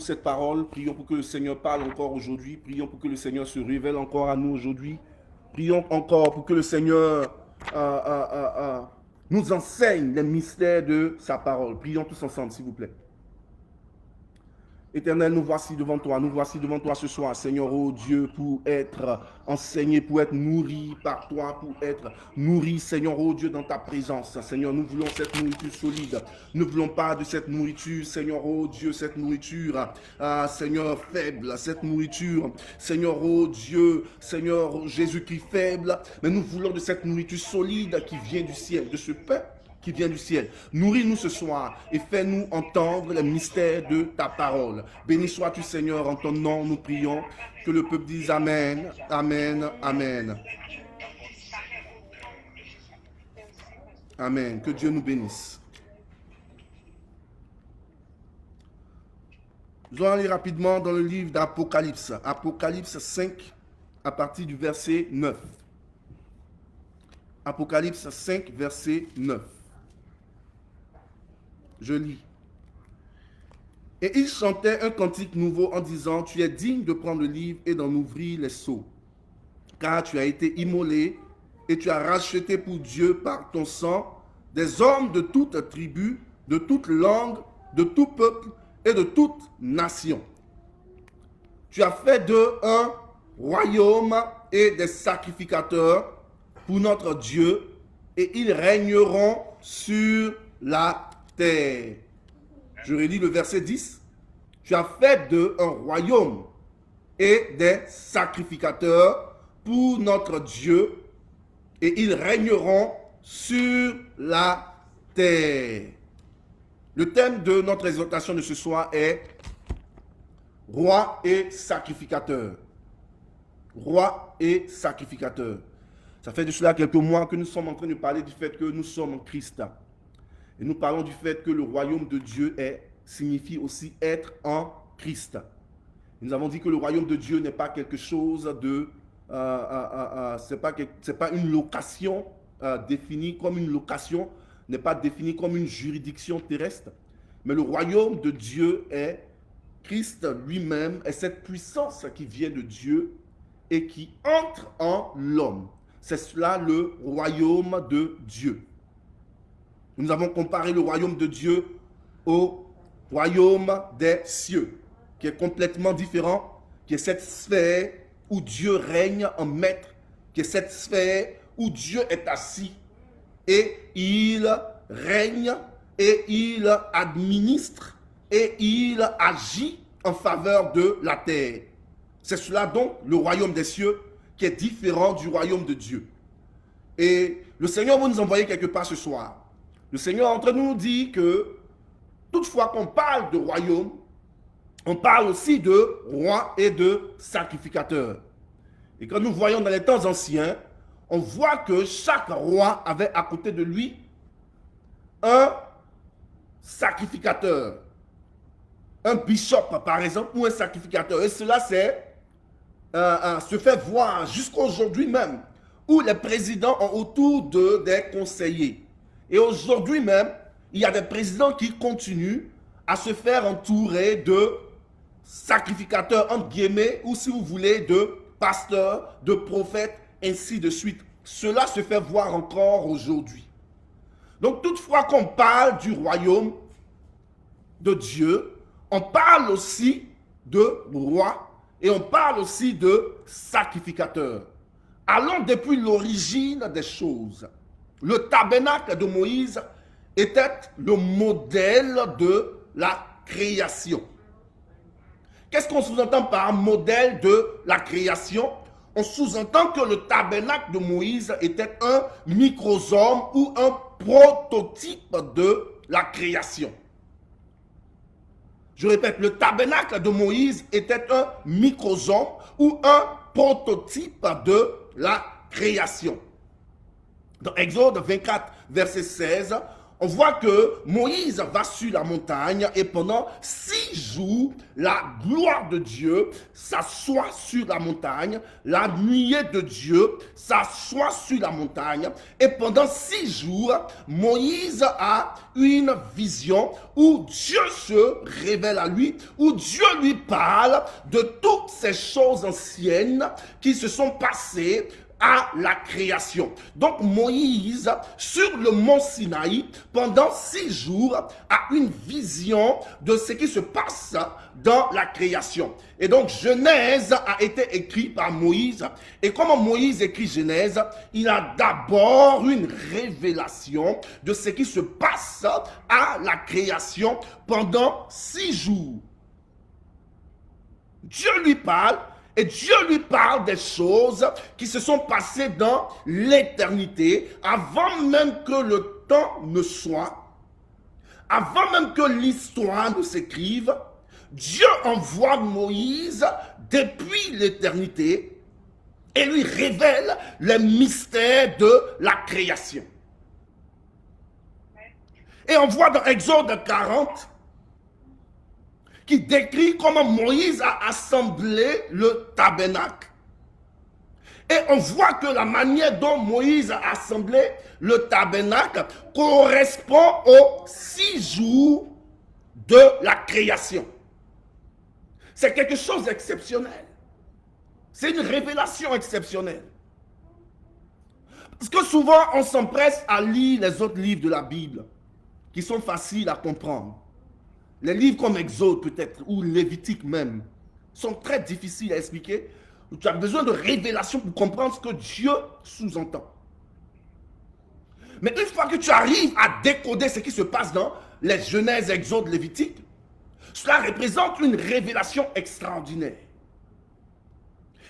cette parole. Prions pour que le Seigneur parle encore aujourd'hui. Prions pour que le Seigneur se révèle encore à nous aujourd'hui. Prions encore pour que le Seigneur nous enseigne les mystères de sa parole. Prions tous ensemble, s'il vous plaît. Éternel, nous voici devant toi ce soir, Seigneur, oh Dieu, pour être enseigné, pour être nourri par toi, pour être nourri, Seigneur, oh Dieu, dans ta présence. Seigneur, nous voulons cette nourriture solide. Nous ne voulons pas de cette nourriture, Seigneur, oh Dieu, cette nourriture, Seigneur, faible, cette nourriture, Seigneur, oh Dieu, Seigneur, Jésus-Christ faible, mais nous voulons de cette nourriture solide qui vient du ciel, de ce pain qui vient du ciel. Nourris-nous ce soir et fais-nous entendre les mystères de ta parole. Béni sois-tu, Seigneur, en ton nom, nous prions. Que le peuple dise Amen, Amen, Amen. Amen. Que Dieu nous bénisse. Nous allons aller rapidement dans le livre d'Apocalypse. Apocalypse 5, à partir du verset 9. Apocalypse 5, verset 9. Je lis. Et il chantait un cantique nouveau en disant, tu es digne de prendre le livre et d'en ouvrir les sceaux, car tu as été immolé et tu as racheté pour Dieu par ton sang des hommes de toute tribu, de toute langue, de tout peuple et de toute nation. Tu as fait d'eux un royaume et des sacrificateurs pour notre Dieu, et ils régneront sur la terre. Je relis le verset 10. Tu as fait d'eux un royaume et des sacrificateurs pour notre Dieu, et ils régneront sur la terre. Le thème de notre exhortation de ce soir est roi et sacrificateur. Roi et sacrificateur. Ça fait de cela quelques mois que nous sommes en train de parler du fait que nous sommes en Christ. Et nous parlons du fait que le royaume de Dieu signifie aussi être en Christ. Nous avons dit que le royaume de Dieu n'est pas quelque chose de... c'est pas une location définie comme une location, n'est pas définie comme une juridiction terrestre. Mais le royaume de Dieu est Christ lui-même, est cette puissance qui vient de Dieu et qui entre en l'homme. C'est cela le royaume de Dieu. Nous avons comparé le royaume de Dieu au royaume des cieux, qui est complètement différent, qui est cette sphère où Dieu règne en maître, qui est cette sphère où Dieu est assis et il règne et il administre et il agit en faveur de la terre. C'est cela donc le royaume des cieux qui est différent du royaume de Dieu. Et le Seigneur va nous envoyer quelque part ce soir. Le Seigneur est en train de nous dire que toutefois qu'on parle de royaume, on parle aussi de roi et de sacrificateur. Et quand nous voyons dans les temps anciens, on voit que chaque roi avait à côté de lui un sacrificateur, un bishop par exemple, ou un sacrificateur. Et cela se fait voir jusqu'aujourd'hui même, où les présidents ont autour d'eux des conseillers. Et aujourd'hui même, il y a des présidents qui continuent à se faire entourer de sacrificateurs, entre guillemets, ou si vous voulez, de pasteurs, de prophètes, ainsi de suite. Cela se fait voir encore aujourd'hui. Donc, toutefois qu'on parle du royaume de Dieu, on parle aussi de roi et on parle aussi de sacrificateur. Allons depuis l'origine des choses. Le tabernacle de Moïse était le modèle de la création. Qu'est-ce qu'on sous-entend par modèle de la création? On sous-entend que le tabernacle de Moïse était un microsome ou un prototype de la création. Je répète, le tabernacle de Moïse était un microsome ou un prototype de la création. Dans Exode 24, verset 16, on voit que Moïse va sur la montagne et pendant 6 jours, la gloire de Dieu s'assoit sur la montagne, la nuée de Dieu s'assoit sur la montagne et pendant 6 jours, Moïse a une vision où Dieu se révèle à lui, où Dieu lui parle de toutes ces choses anciennes qui se sont passées à la création. Donc Moïse, sur le mont Sinaï, pendant 6 jours, a une vision de ce qui se passe dans la création. Et donc Genèse a été écrit par Moïse. Et comment Moïse écrit Genèse, il a d'abord une révélation de ce qui se passe à la création pendant 6 jours. Dieu lui parle. Et Dieu lui parle des choses qui se sont passées dans l'éternité, avant même que le temps ne soit, avant même que l'histoire ne s'écrive. Dieu envoie Moïse depuis l'éternité et lui révèle les mystères de la création. Et on voit dans Exode 40, qui décrit comment Moïse a assemblé le tabernacle. Et on voit que la manière dont Moïse a assemblé le tabernacle correspond aux 6 jours de la création. C'est quelque chose d'exceptionnel. C'est une révélation exceptionnelle. Parce que souvent, on s'empresse à lire les autres livres de la Bible, qui sont faciles à comprendre. Les livres comme Exode peut-être, ou Lévitique même, sont très difficiles à expliquer. Tu as besoin de révélation pour comprendre ce que Dieu sous-entend. Mais une fois que tu arrives à décoder ce qui se passe dans les Genèse, Exode, Lévitique, cela représente une révélation extraordinaire.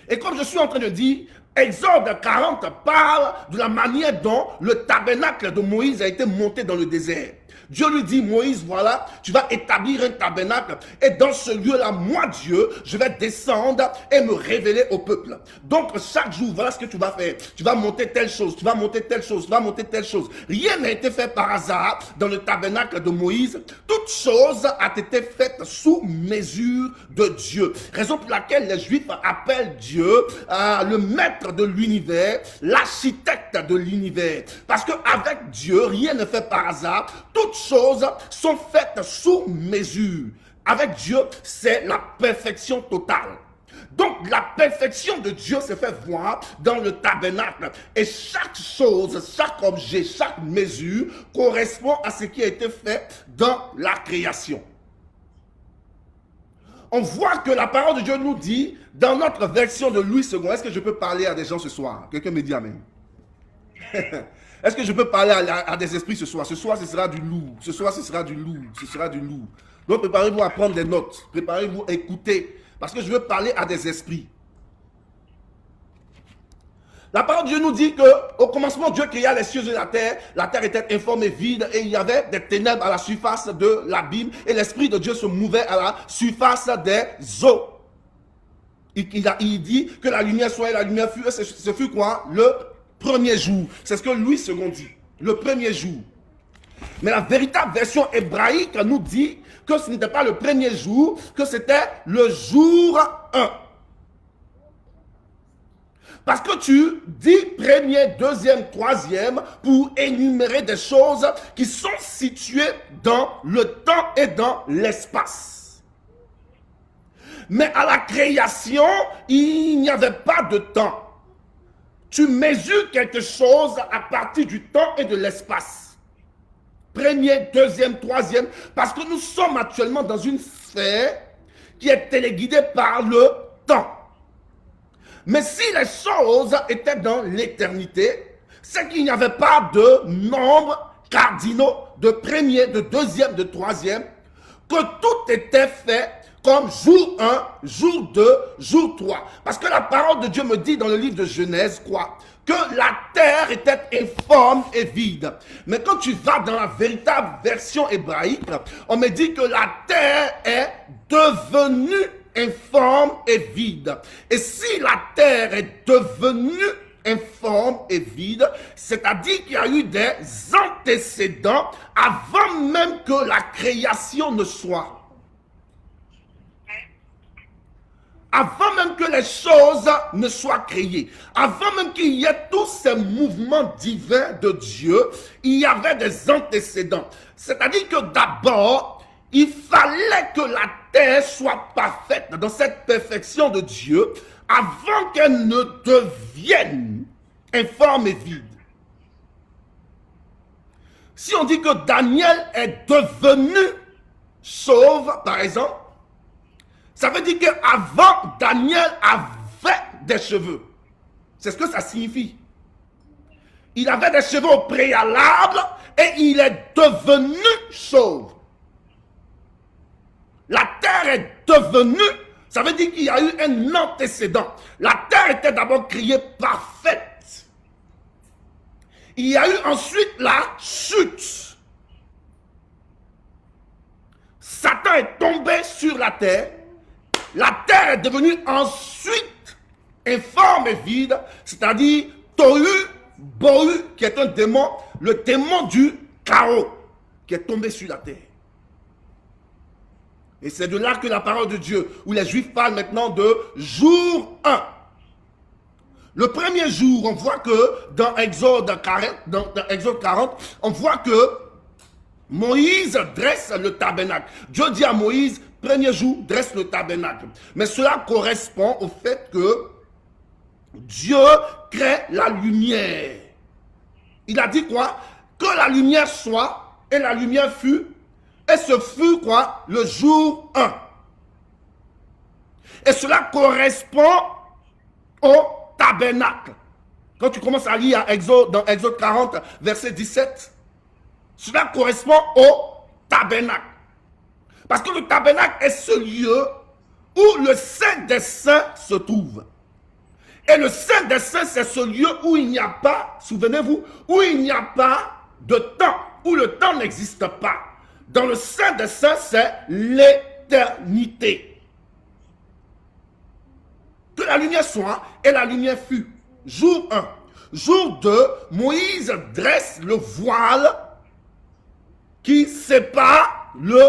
Et comme je suis en train de dire, Exode 40 parle de la manière dont le tabernacle de Moïse a été monté dans le désert. Dieu lui dit, Moïse, voilà, tu vas établir un tabernacle et dans ce lieu-là, moi Dieu, je vais descendre et me révéler au peuple. Donc chaque jour, voilà ce que tu vas faire. Tu vas monter telle chose, tu vas monter telle chose, tu vas monter telle chose. Rien n'a été fait par hasard dans le tabernacle de Moïse. Toute chose a été faite sous mesure de Dieu. Raison pour laquelle les Juifs appellent Dieu le maître de l'univers, l'architecte de l'univers. Parce qu'avec Dieu, rien ne fait par hasard. Toutes choses sont faites sous mesure. Avec Dieu, c'est la perfection totale. Donc, la perfection de Dieu se fait voir dans le tabernacle. Et chaque chose, chaque objet, chaque mesure correspond à ce qui a été fait dans la création. On voit que la parole de Dieu nous dit, dans notre version de Louis II, est-ce que je peux parler à des gens ce soir? Quelqu'un me dit amen. Est-ce que je peux parler à des esprits ce soir? Ce soir, ce sera du lourd. Ce soir, ce sera du lourd. Ce sera du lourd. Donc, préparez-vous à prendre des notes. Préparez-vous à écouter. Parce que je veux parler à des esprits. La parole de Dieu nous dit qu'au commencement, Dieu créa les cieux et la terre. La terre était informe et vide. Et il y avait des ténèbres à la surface de l'abîme. Et l'Esprit de Dieu se mouvait à la surface des eaux. Il dit que la lumière soit et la lumière fut. Ce fut quoi? Le premier jour. C'est ce que Louis II dit. Le premier jour. Mais la véritable version hébraïque nous dit que ce n'était pas le premier jour, que c'était le jour 1. Parce que tu dis premier, deuxième, troisième pour énumérer des choses qui sont situées dans le temps et dans l'espace. Mais à la création, il n'y avait pas de temps. Tu mesures quelque chose à partir du temps et de l'espace. Premier, deuxième, troisième, parce que nous sommes actuellement dans une sphère qui est téléguidée par le temps. Mais si les choses étaient dans l'éternité, c'est qu'il n'y avait pas de nombres cardinaux, de premier, de deuxième, de troisième, que tout était fait comme jour 1, jour 2, jour 3. Parce que la parole de Dieu me dit dans le livre de Genèse, quoi? Que la terre était informe et vide. Mais quand tu vas dans la véritable version hébraïque, on me dit que la terre est devenue informe et vide. Et si la terre est devenue informe et vide, c'est-à-dire qu'il y a eu des antécédents avant même que la création ne soit. Avant même que les choses ne soient créées, avant même qu'il y ait tous ces mouvements divins de Dieu, il y avait des antécédents. C'est-à-dire que d'abord, il fallait que la terre soit parfaite dans cette perfection de Dieu avant qu'elle ne devienne informe et vide. Si on dit que Daniel est devenu chauve, par exemple, ça veut dire qu'avant, Daniel avait des cheveux. C'est ce que ça signifie. Il avait des cheveux au préalable et il est devenu chauve. La terre est devenue, ça veut dire qu'il y a eu un antécédent. La terre était d'abord créée parfaite. Il y a eu ensuite la chute. Satan est tombé sur la terre. La terre est devenue ensuite informe et vide, c'est-à-dire Tohu Bohu, qui est un démon, le démon du chaos, qui est tombé sur la terre. Et c'est de là que la parole de Dieu, où les Juifs parlent maintenant de jour 1. Le premier jour, on voit que dans Exode 40, on voit que Moïse dresse le tabernacle. Dieu dit à Moïse, premier jour, dresse le tabernacle. Mais cela correspond au fait que Dieu crée la lumière. Il a dit quoi? Que la lumière soit, et la lumière fut, et ce fut quoi? Le jour 1. Et cela correspond au tabernacle. Quand tu commences à lire dans Exode 40, verset 17, cela correspond au tabernacle. Parce que le tabernacle est ce lieu où le Saint des Saints se trouve. Et le Saint des Saints, c'est ce lieu où il n'y a pas, souvenez-vous, où il n'y a pas de temps, où le temps n'existe pas. Dans le Saint des Saints, c'est l'éternité. Que la lumière soit, et la lumière fut. Jour 1. Jour 2, Moïse dresse le voile qui sépare le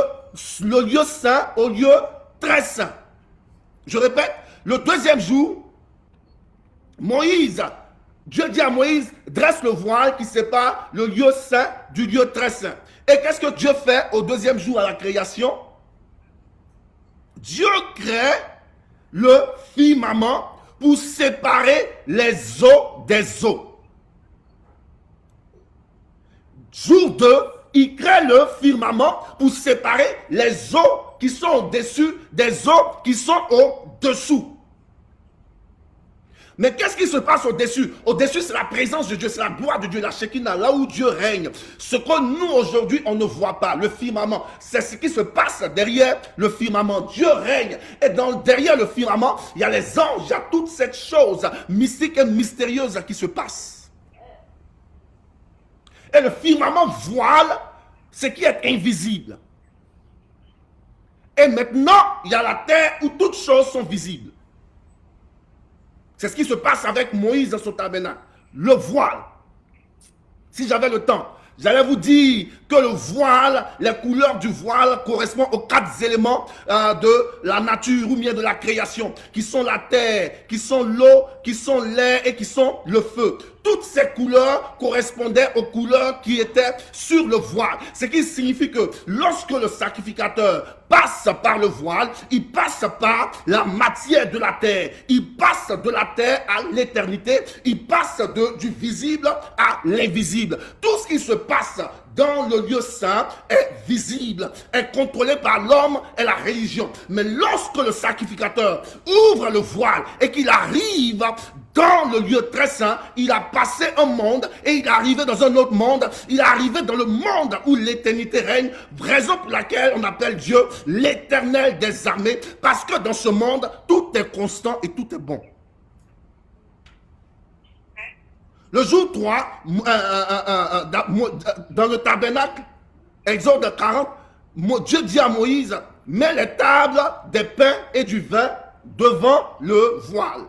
lieu saint au lieu très saint. Je répète, le deuxième jour, Dieu dit à Moïse, dresse le voile qui sépare le lieu saint du lieu très saint. Et qu'est-ce que Dieu fait au deuxième jour à la création? Dieu crée le firmament pour séparer les eaux des eaux. Jour 2, il crée le firmament pour séparer les eaux qui sont au-dessus des eaux qui sont au-dessous. Mais qu'est-ce qui se passe au-dessus? Au-dessus, c'est la présence de Dieu, c'est la gloire de Dieu, la Shekinah, là où Dieu règne. Ce que nous, aujourd'hui, on ne voit pas, le firmament, c'est ce qui se passe derrière le firmament. Dieu règne. Et derrière le firmament, il y a les anges, il y a toute cette chose mystique et mystérieuse qui se passe. Et le firmament voile ce qui est invisible. Et maintenant, il y a la terre où toutes choses sont visibles. C'est ce qui se passe avec Moïse dans son tabernacle. Le voile. Si j'avais le temps, j'allais vous dire que le voile, les couleurs du voile correspondent aux 4 éléments de la nature ou bien de la création, qui sont la terre, qui sont l'eau, qui sont l'air et qui sont le feu. Toutes ces couleurs correspondaient aux couleurs qui étaient sur le voile. Ce qui signifie que lorsque le sacrificateur passe par le voile, il passe par la matière de la terre. Il passe de la terre à l'éternité. Il passe du visible à l'invisible. Tout ce qui se passe dans le lieu saint est visible, est contrôlé par l'homme et la religion. Mais lorsque le sacrificateur ouvre le voile et qu'il arrive dans le lieu très saint, il a passé un monde et il est arrivé dans un autre monde. Il est arrivé dans le monde où l'éternité règne, raison pour laquelle on appelle Dieu l'éternel des armées, parce que dans ce monde, tout est constant et tout est bon. Le jour 3, dans le tabernacle, Exode 40, Dieu dit à Moïse, mets les tables des pains et du vin devant le voile.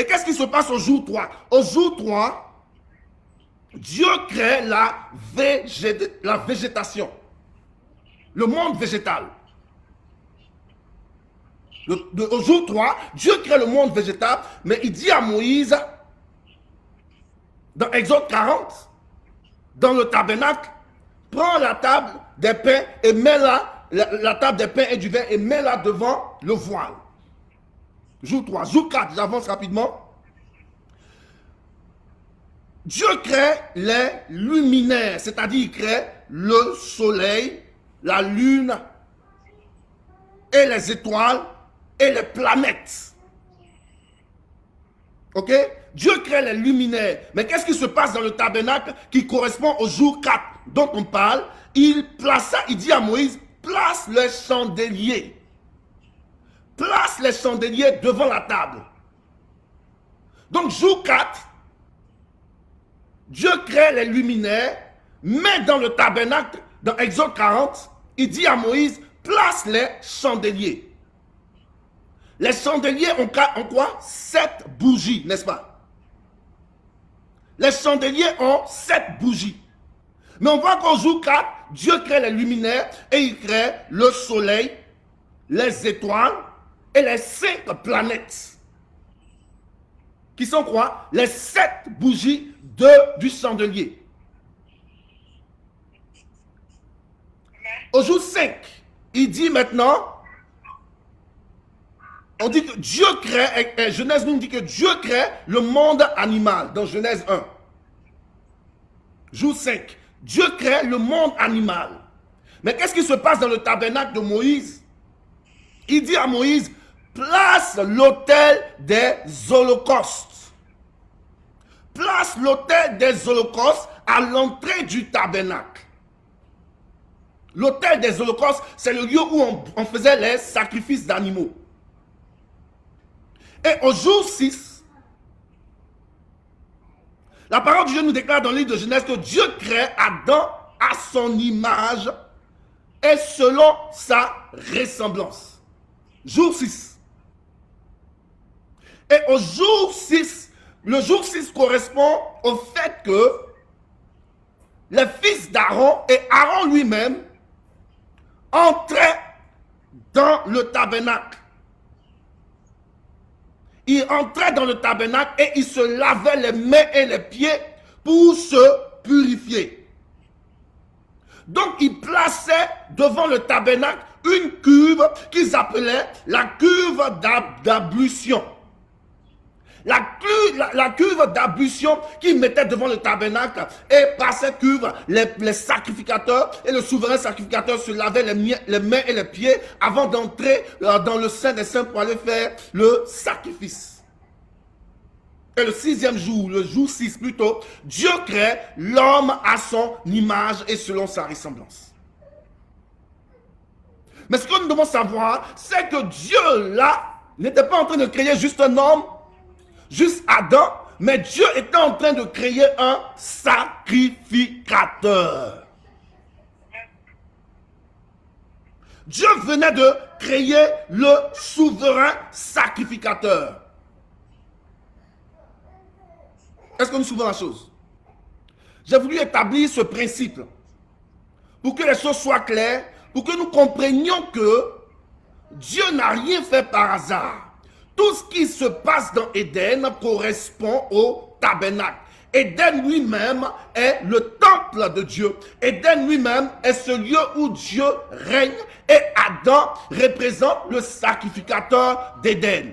Et qu'est-ce qui se passe au jour 3? Au jour 3, Dieu crée la végétation, le monde végétal. Au jour 3, Dieu crée le monde végétal, mais il dit à Moïse, dans Exode 40, dans le tabernacle, prends la table des pains et mets-la, la table des pains et du vin, et mets-la devant le voile. Jour 3. Jour 4, j'avance rapidement. Dieu crée les luminaires, c'est-à-dire il crée le soleil, la lune et les étoiles et les planètes. Ok? Dieu crée les luminaires. Mais qu'est-ce qui se passe dans le tabernacle qui correspond au jour 4 dont on parle? Il dit à Moïse, place les chandeliers. Place les chandeliers devant la table. Donc jour 4, Dieu crée les luminaires, mais dans le tabernacle, dans Exode 40, il dit à Moïse, place les chandeliers. Les chandeliers ont quoi? 7 bougies, n'est-ce pas? Les chandeliers ont 7 bougies. Mais on voit qu'au jour 4, Dieu crée les luminaires et il crée le soleil, les étoiles et les 5 planètes. Qui sont quoi? Les 7 bougies du chandelier. Au jour 5, il dit maintenant, on dit que Dieu crée, Genèse nous dit que Dieu crée le monde animal, dans Genèse 1. Jour 5, Dieu crée le monde animal. Mais qu'est-ce qui se passe dans le tabernacle de Moïse? Il dit à Moïse, place l'autel des holocaustes. Place l'autel des holocaustes à l'entrée du tabernacle. L'autel des holocaustes, c'est le lieu où on faisait les sacrifices d'animaux. Et au jour 6, la parole de Dieu nous déclare dans le livre de Genèse que Dieu crée Adam à son image et selon sa ressemblance. Jour 6. Et au jour 6, le jour 6 correspond au fait que les fils d'Aaron et Aaron lui-même entraient dans le tabernacle. Il entrait dans le tabernacle et il se lavait les mains et les pieds pour se purifier. Donc, il plaçait devant le tabernacle une cuve qu'ils appelaient la cuve d'ablution. La cuve d'ablution qu'ils mettaient devant le tabernacle, et par cette cuve, les sacrificateurs et le souverain sacrificateur se lavaient les mains et les pieds avant d'entrer dans le Saint des Saints pour aller faire le sacrifice. Et le 6e jour, le jour 6 plutôt, Dieu crée l'homme à son image et selon sa ressemblance. Mais ce que nous devons savoir, c'est que Dieu là n'était pas en train de créer juste un homme, juste Adam, mais Dieu était en train de créer un sacrificateur. Dieu venait de créer le souverain sacrificateur. Est-ce que nous suivons la chose? J'ai voulu établir ce principe pour que les choses soient claires, pour que nous comprenions que Dieu n'a rien fait par hasard. Tout ce qui se passe dans Éden correspond au tabernacle. Éden lui-même est le temple de Dieu. Éden lui-même est ce lieu où Dieu règne et Adam représente le sacrificateur d'Éden.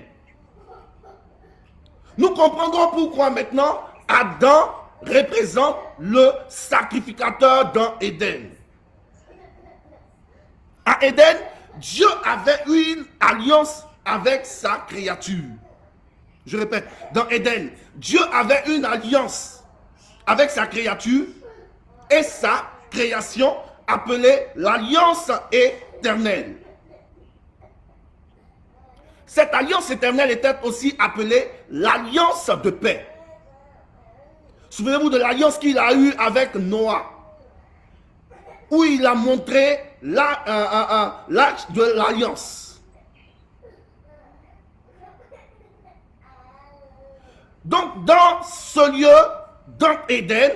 Nous comprendrons pourquoi maintenant Adam représente le sacrificateur dans Éden. À Éden, Dieu avait une alliance avec sa créature. Je répète, dans Éden, Dieu avait une alliance avec sa créature et sa création appelée l'alliance éternelle. Cette alliance éternelle était aussi appelée l'alliance de paix. Souvenez-vous de l'alliance qu'il a eue avec Noah, où il a montré l'acte de l'alliance. Donc, dans ce lieu, dans Éden,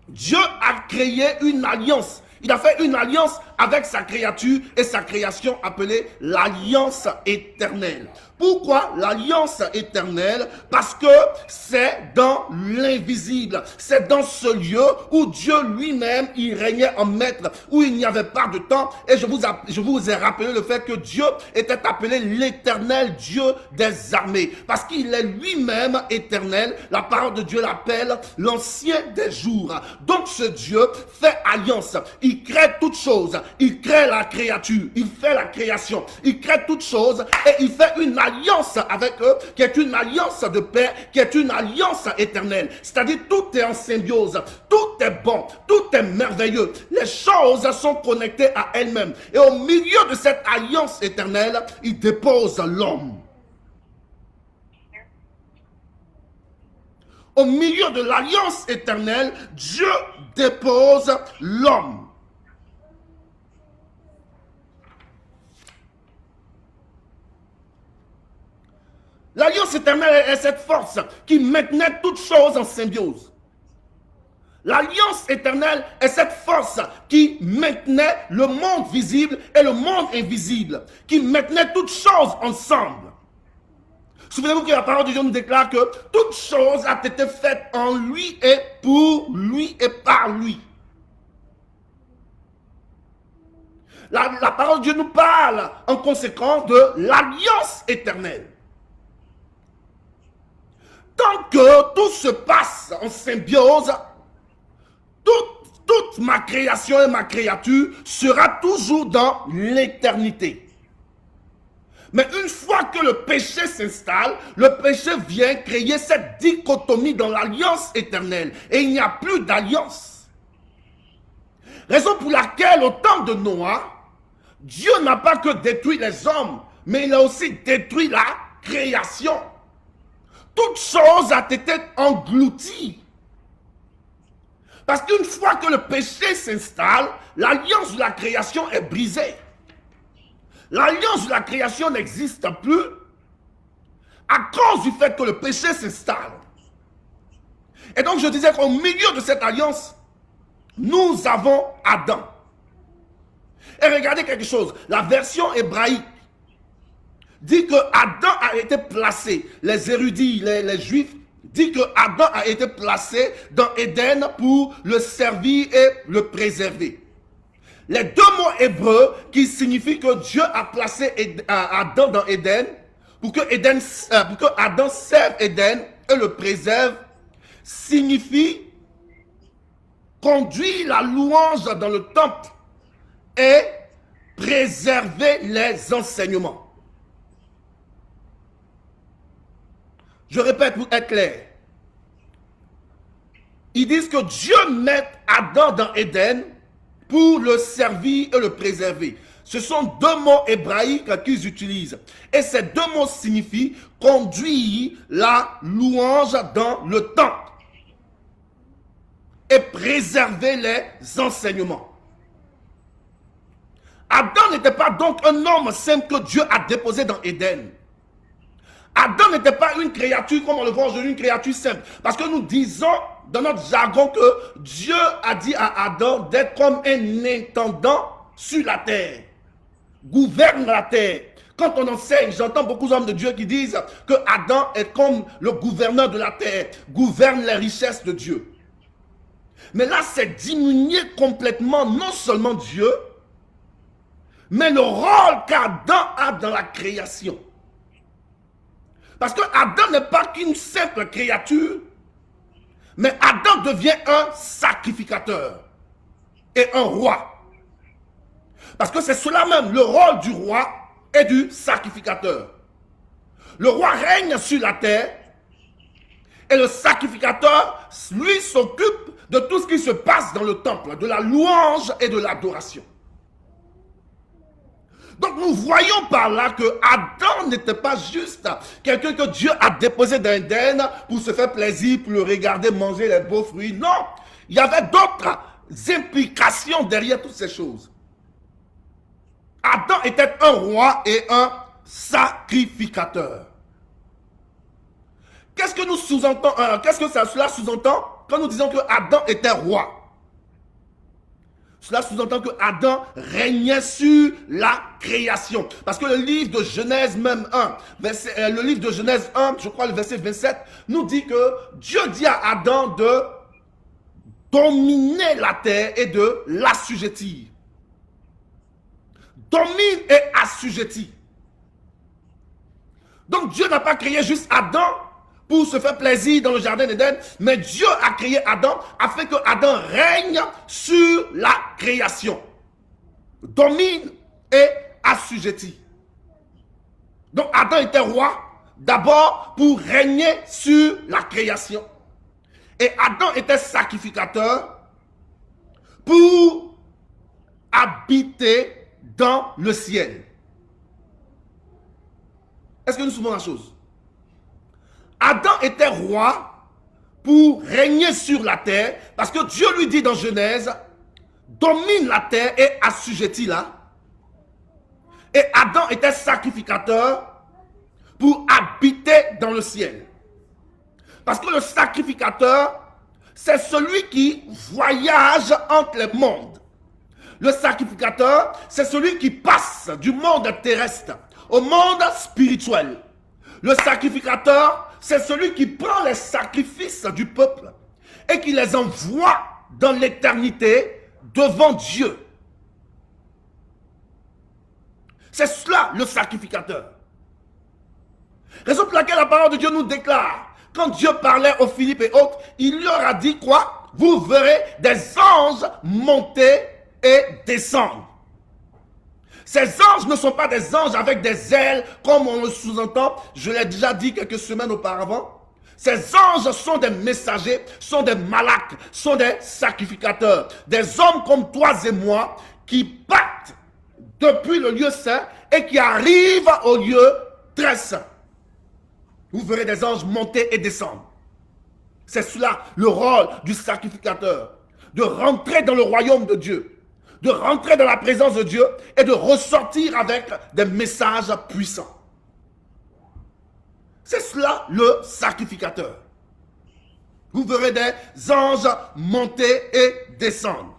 Dieu a créé une alliance. Il a fait une alliance avec sa créature et sa création appelée l'alliance éternelle. Pourquoi l'alliance éternelle? Parce que c'est dans l'invisible. C'est dans ce lieu où Dieu lui-même, il régnait en maître, où il n'y avait pas de temps. Et je vous ai rappelé le fait que Dieu était appelé l'éternel Dieu des armées. Parce qu'il est lui-même éternel. La parole de Dieu l'appelle l'ancien des jours. Donc ce Dieu fait alliance. Il crée toutes choses. Il crée la créature. Il fait la création. Il crée toutes choses et il fait une alliance avec eux, qui est une alliance de paix, qui est une alliance éternelle. C'est-à-dire tout est en symbiose, tout est bon, tout est merveilleux. Les choses sont connectées à elles-mêmes. Et au milieu de cette alliance éternelle, il dépose l'homme. Au milieu de l'alliance éternelle, Dieu dépose l'homme. L'alliance éternelle est cette force qui maintenait toutes choses en symbiose. L'alliance éternelle est cette force qui maintenait le monde visible et le monde invisible, qui maintenait toutes choses ensemble. Souvenez-vous que la parole de Dieu nous déclare que toute chose a été faite en lui et pour lui et par lui. La parole de Dieu nous parle en conséquence de l'alliance éternelle. Tant que tout se passe en symbiose, toute ma création et ma créature sera toujours dans l'éternité. Mais une fois que le péché s'installe, le péché vient créer cette dichotomie dans l'alliance éternelle. Et il n'y a plus d'alliance. Raison pour laquelle, au temps de Noah, Dieu n'a pas que détruit les hommes, mais il a aussi détruit la création. Toute chose a été engloutie. Parce qu'une fois que le péché s'installe, l'alliance de la création est brisée. L'alliance de la création n'existe plus à cause du fait que le péché s'installe. Et donc je disais qu'au milieu de cette alliance, nous avons Adam. Et regardez quelque chose, la version hébraïque dit que Adam a été placé, les érudits, les juifs, dit que Adam a été placé dans Éden pour le servir et le préserver. Les deux mots hébreux qui signifient que Dieu a placé Adam dans Éden pour que Adam serve Éden et le préserve, signifie conduire la louange dans le temple et préserver les enseignements. Je répète pour être clair. Ils disent que Dieu met Adam dans Éden pour le servir et le préserver. Ce sont deux mots hébraïques qu'ils utilisent. Et ces deux mots signifient conduire la louange dans le temple et préserver les enseignements. Adam n'était pas donc un homme simple que Dieu a déposé dans Éden. Adam n'était pas une créature comme on le voit aujourd'hui, une créature simple. Parce que nous disons dans notre jargon que Dieu a dit à Adam d'être comme un intendant sur la terre. Gouverne la terre. Quand on enseigne, j'entends beaucoup d'hommes de Dieu qui disent que Adam est comme le gouverneur de la terre, gouverne les richesses de Dieu. Mais là, c'est diminuer complètement non seulement Dieu, mais le rôle qu'Adam a dans la création. Parce que Adam n'est pas qu'une simple créature, mais Adam devient un sacrificateur et un roi. Parce que c'est cela même, le rôle du roi et du sacrificateur. Le roi règne sur la terre et le sacrificateur, lui, s'occupe de tout ce qui se passe dans le temple, de la louange et de l'adoration. Donc nous voyons par là que Adam n'était pas juste quelqu'un que Dieu a déposé dans Éden pour se faire plaisir, pour le regarder manger les beaux fruits. Non, il y avait d'autres implications derrière toutes ces choses. Adam était un roi et un sacrificateur. Qu'est-ce que nous sous-entendons, qu'est-ce que cela sous-entend quand nous disons que Adam était roi? Cela sous-entend que Adam régnait sur la création. Parce que le livre de Genèse même 1, le livre de Genèse 1, je crois le verset 27, nous dit que Dieu dit à Adam de dominer la terre et de l'assujettir. Domine et assujettit. Donc Dieu n'a pas créé juste Adam pour se faire plaisir dans le jardin d'Éden, mais Dieu a créé Adam afin que Adam règne sur la création. Domine et assujettit. Donc Adam était roi d'abord pour régner sur la création. Et Adam était sacrificateur pour habiter dans le ciel. Est-ce que nous souvenons la chose? Adam était roi pour régner sur la terre, parce que Dieu lui dit dans Genèse, domine la terre et assujettis-la. Et Adam était sacrificateur pour habiter dans le ciel. Parce que le sacrificateur, c'est celui qui voyage entre les mondes. Le sacrificateur, c'est celui qui passe du monde terrestre au monde spirituel. Le sacrificateur, c'est celui qui prend les sacrifices du peuple et qui les envoie dans l'éternité devant Dieu. C'est cela le sacrificateur. Raison pour laquelle la parole de Dieu nous déclare, quand Dieu parlait aux Philippes et autres, il leur a dit quoi? Vous verrez des anges monter et descendre. Ces anges ne sont pas des anges avec des ailes comme on le sous-entend. Je l'ai déjà dit quelques semaines auparavant. Ces anges sont des messagers, sont des malaks, sont des sacrificateurs. Des hommes comme toi et moi qui partent depuis le lieu saint et qui arrivent au lieu très saint. Vous verrez des anges monter et descendre. C'est cela le rôle du sacrificateur. De rentrer dans le royaume de Dieu. De rentrer dans la présence de Dieu et de ressortir avec des messages puissants. C'est cela le sacrificateur. Vous verrez des anges monter et descendre.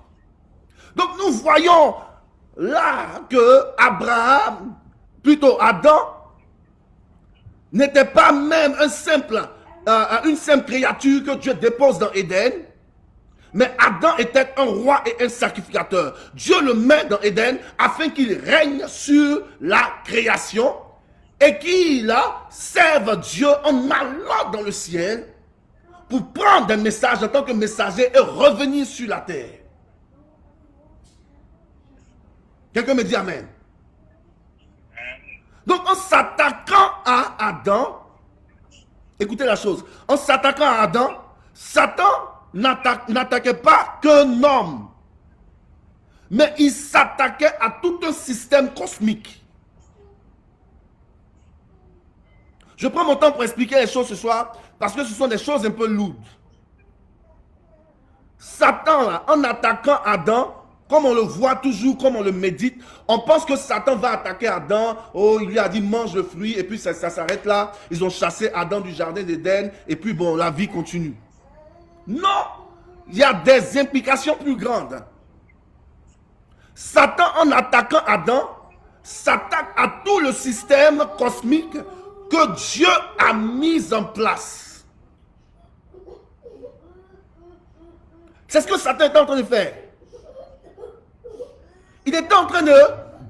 Donc nous voyons là que Abraham, plutôt Adam, n'était pas même une simple créature que Dieu dépose dans Éden. Mais Adam était un roi et un sacrificateur. Dieu le met dans Éden afin qu'il règne sur la création et qu'il serve Dieu en allant dans le ciel pour prendre des messages en tant que messager et revenir sur la terre. Quelqu'un me dit Amen. Donc en s'attaquant à Adam, écoutez la chose, en s'attaquant à Adam, Satan n'attaquait pas qu'un homme, mais il s'attaquait à tout un système cosmique. Je prends mon temps pour expliquer les choses ce soir, parce que ce sont des choses un peu lourdes. Satan, là, en attaquant Adam, comme on le voit toujours, comme on le médite, on pense que Satan va attaquer Adam. Oh, il lui a dit mange le fruit, et puis ça s'arrête là. Ils ont chassé Adam du jardin d'Éden, et puis bon, la vie continue. Non, il y a des implications plus grandes. Satan, en attaquant Adam, s'attaque à tout le système cosmique que Dieu a mis en place. C'est ce que Satan est en train de faire. Il est en train de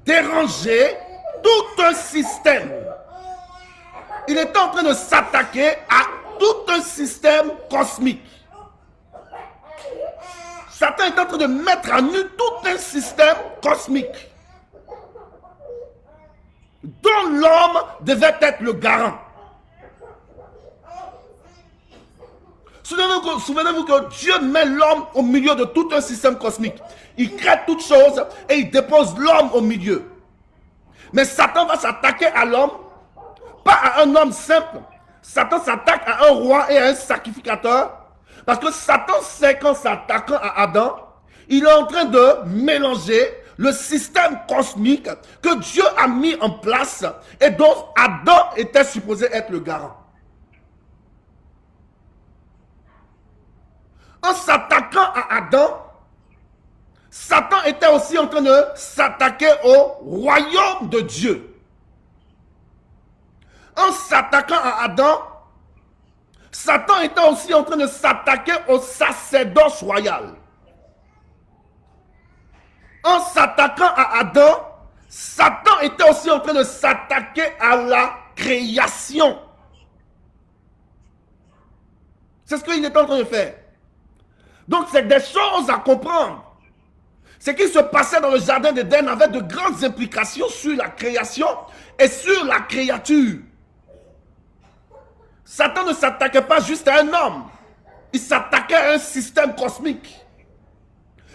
déranger tout un système. Il est en train de s'attaquer à tout un système cosmique. Satan est en train de mettre à nu tout un système cosmique dont l'homme devait être le garant. Souvenez-vous que Dieu met l'homme au milieu de tout un système cosmique. Il crée toutes choses et il dépose l'homme au milieu. Mais Satan va s'attaquer à l'homme, pas à un homme simple. Satan s'attaque à un roi et à un sacrificateur. Parce que Satan sait qu'en s'attaquant à Adam, il est en train de mélanger le système cosmique que Dieu a mis en place et dont Adam était supposé être le garant. En s'attaquant à Adam, Satan était aussi en train de s'attaquer au royaume de Dieu. En s'attaquant à Adam, Satan était aussi en train de s'attaquer au sacerdoce royal. En s'attaquant à Adam, Satan était aussi en train de s'attaquer à la création. C'est ce qu'il est en train de faire. Donc, c'est des choses à comprendre. Ce qui se passait dans le jardin d'Éden avait de grandes implications sur la création et sur la créature. Satan ne s'attaquait pas juste à un homme. Il s'attaquait à un système cosmique.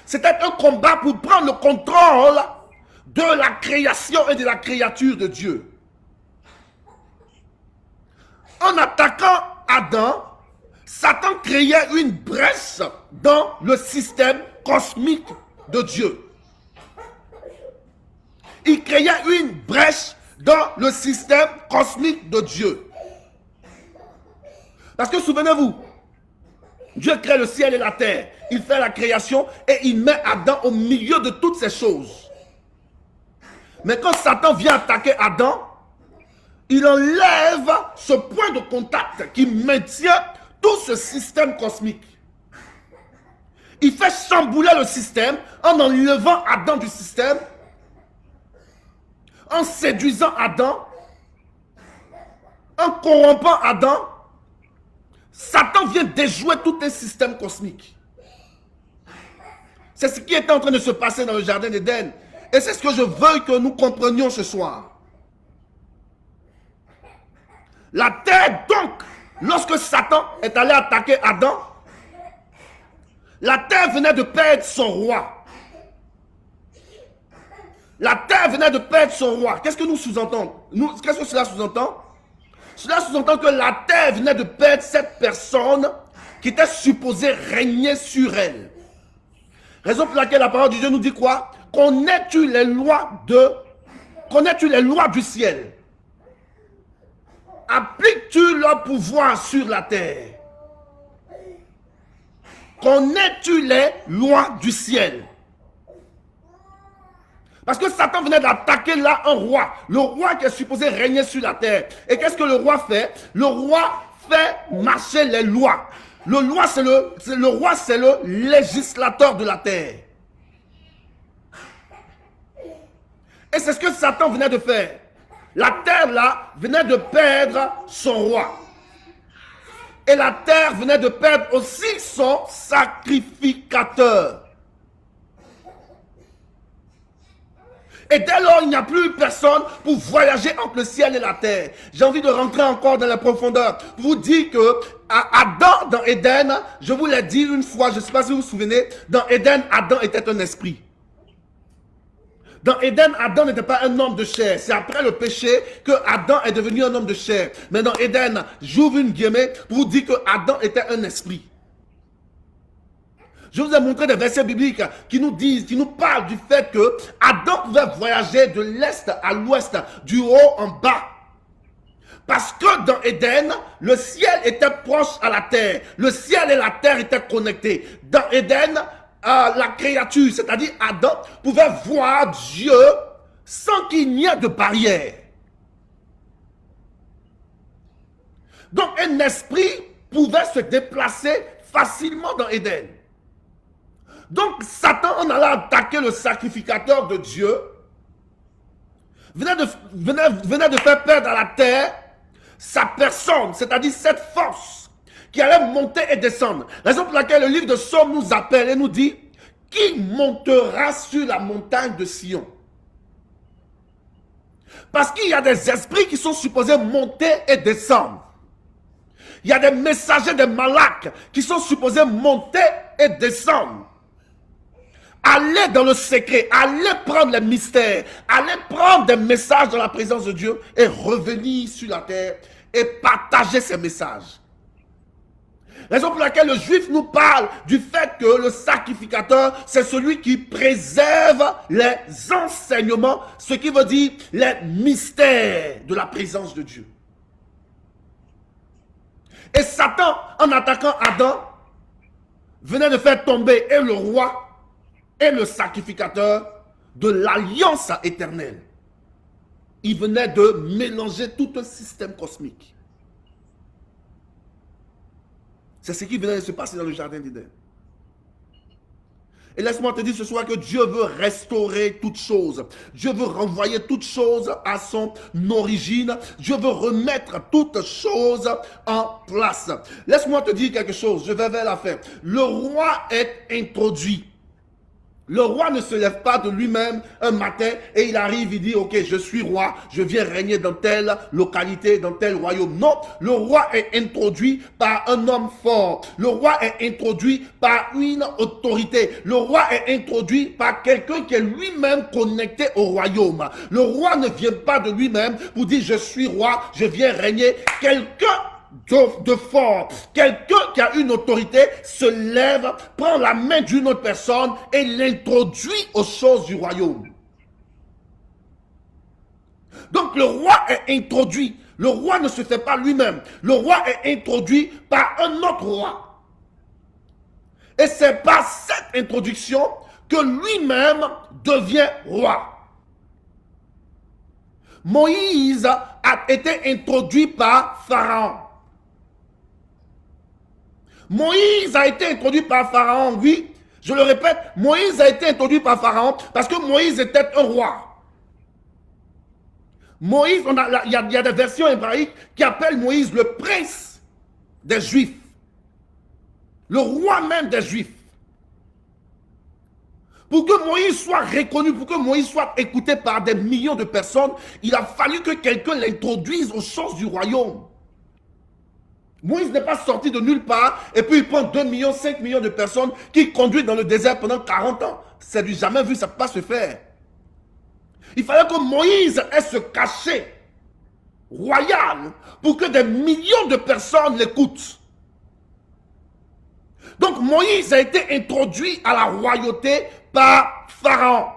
C'était un combat pour prendre le contrôle de la création et de la créature de Dieu. En attaquant Adam, Satan créait une brèche dans le système cosmique de Dieu. Il créait une brèche dans le système cosmique de Dieu. Parce que souvenez-vous, Dieu crée le ciel et la terre. Il fait la création et il met Adam au milieu de toutes ces choses. Mais quand Satan vient attaquer Adam, il enlève ce point de contact qui maintient tout ce système cosmique. Il fait chambouler le système en enlevant Adam du système, en séduisant Adam, en corrompant Adam. Satan vient déjouer tout un système cosmique. C'est ce qui est en train de se passer dans le jardin d'Éden. Et c'est ce que je veux que nous comprenions ce soir. La terre, donc, lorsque Satan est allé attaquer Adam, la terre venait de perdre son roi. La terre venait de perdre son roi. Qu'est-ce que nous sous-entendons? Qu'est-ce que cela sous-entend? Cela sous-entend que la terre venait de perdre cette personne qui était supposée régner sur elle. Raison pour laquelle la parole de Dieu nous dit quoi? Connais-tu les lois du ciel? Appliques-tu leur pouvoir sur la terre? Connais-tu les lois du ciel? Parce que Satan venait d'attaquer là un roi. Le roi qui est supposé régner sur la terre. Et qu'est-ce que le roi fait? Le roi fait marcher les lois. Le roi, c'est le législateur de la terre. Et c'est ce que Satan venait de faire. La terre là venait de perdre son roi. Et la terre venait de perdre aussi son sacrificateur. Et dès lors, il n'y a plus personne pour voyager entre le ciel et la terre. J'ai envie de rentrer encore dans la profondeur. Pour vous dire que Adam, dans Éden, je vous l'ai dit une fois, je ne sais pas si vous vous souvenez, dans Éden, Adam était un esprit. Dans Éden, Adam n'était pas un homme de chair. C'est après le péché que Adam est devenu un homme de chair. Mais dans Éden, j'ouvre une guillemets pour vous dire que Adam était un esprit. Je vous ai montré des versets bibliques qui nous disent, qui nous parlent du fait que Adam pouvait voyager de l'est à l'ouest, du haut en bas. Parce que dans Éden, le ciel était proche à la terre. Le ciel et la terre étaient connectés. Dans Éden, la créature, c'est-à-dire Adam, pouvait voir Dieu sans qu'il n'y ait de barrière. Donc un esprit pouvait se déplacer facilement dans Éden. Donc Satan, en allant attaquer le sacrificateur de Dieu, venait de faire perdre à la terre sa personne, c'est-à-dire cette force qui allait monter et descendre. Raison pour laquelle le livre de Psaume nous appelle et nous dit: qui montera sur la montagne de Sion? Parce qu'il y a des esprits qui sont supposés monter et descendre. Il y a des messagers, des malaks qui sont supposés monter et descendre. Allez dans le secret, allez prendre les mystères, allez prendre des messages dans la présence de Dieu et revenir sur la terre et partager ces messages. Raison pour laquelle le juif nous parle du fait que le sacrificateur, c'est celui qui préserve les enseignements, ce qui veut dire les mystères de la présence de Dieu. Et Satan, en attaquant Adam, venait de faire tomber et le roi et le sacrificateur de l'alliance éternelle. Il venait de mélanger tout un système cosmique. C'est ce qui venait de se passer dans le jardin d'Éden. Et laisse-moi te dire ce soir que Dieu veut restaurer toutes choses. Dieu veut renvoyer toutes choses à son origine. Dieu veut remettre toutes choses en place. Laisse-moi te dire quelque chose. Je vais vers la fin. Le roi est introduit. Le roi ne se lève pas de lui-même un matin et il arrive, il dit, ok, je suis roi, je viens régner dans telle localité, dans tel royaume. Non, le roi est introduit par un homme fort. Le roi est introduit par une autorité. Le roi est introduit par quelqu'un qui est lui-même connecté au royaume. Le roi ne vient pas de lui-même pour dire, je suis roi, je viens régner. Quelqu'un de fort, quelqu'un qui a une autorité se lève, prend la main d'une autre personne et l'introduit aux choses du royaume. Donc le roi est introduit. Le roi ne se fait pas lui-même. Le roi est introduit par un autre roi. Et c'est par cette introduction que lui-même devient roi. Moïse a été introduit par Pharaon. Moïse a été introduit par Pharaon, oui. Je le répète, Moïse a été introduit par Pharaon parce que Moïse était un roi. Moïse, il y a des versions hébraïques qui appellent Moïse le prince des Juifs. Le roi même des Juifs. Pour que Moïse soit reconnu, pour que Moïse soit écouté par des millions de personnes, il a fallu que quelqu'un l'introduise aux choses du royaume. Moïse n'est pas sorti de nulle part et puis il prend 2 millions, 5 millions de personnes qui conduisent dans le désert pendant 40 ans. C'est du jamais vu, ça ne peut pas se faire. Il fallait que Moïse ait ce cachet royal pour que des millions de personnes l'écoutent. Donc Moïse a été introduit à la royauté par Pharaon.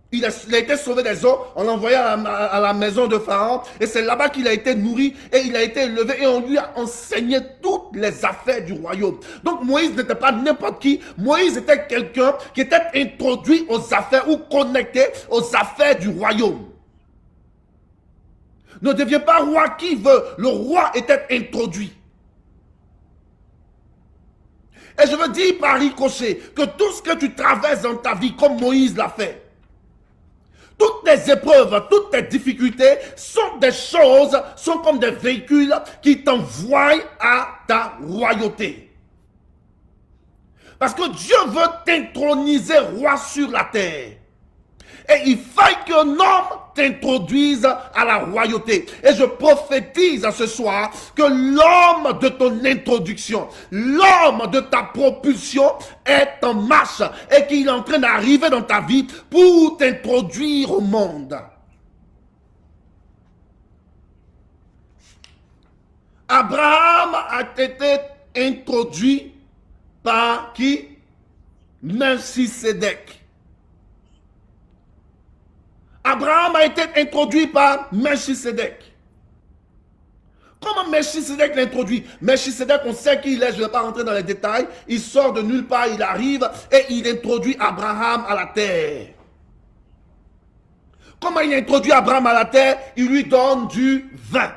Il a été sauvé des eaux, on l'a envoyé à la maison de Pharaon et c'est là-bas qu'il a été nourri et il a été élevé et on lui a enseigné toutes les affaires du royaume. Donc Moïse n'était pas n'importe qui, Moïse était quelqu'un qui était introduit aux affaires ou connecté aux affaires du royaume. Ne deviens pas roi qui veut, le roi était introduit. Et je veux dire par ricochet que tout ce que tu traverses dans ta vie comme Moïse l'a fait, toutes tes épreuves, toutes tes difficultés sont des choses, sont comme des véhicules qui t'envoient à ta royauté. Parce que Dieu veut t'introniser roi sur la terre. Et il faut qu'un homme t'introduise à la royauté. Et je prophétise ce soir que l'homme de ton introduction, l'homme de ta propulsion est en marche et qu'il est en train d'arriver dans ta vie pour t'introduire au monde. Abraham a été introduit par qui? Melchisédek. Abraham a été introduit par Melchisédek. Comment Melchisédek l'introduit? Melchisédek, on sait qui il est, je ne vais pas rentrer dans les détails. Il sort de nulle part, il arrive et il introduit Abraham à la terre. Comment il introduit Abraham à la terre? Il lui donne du vin.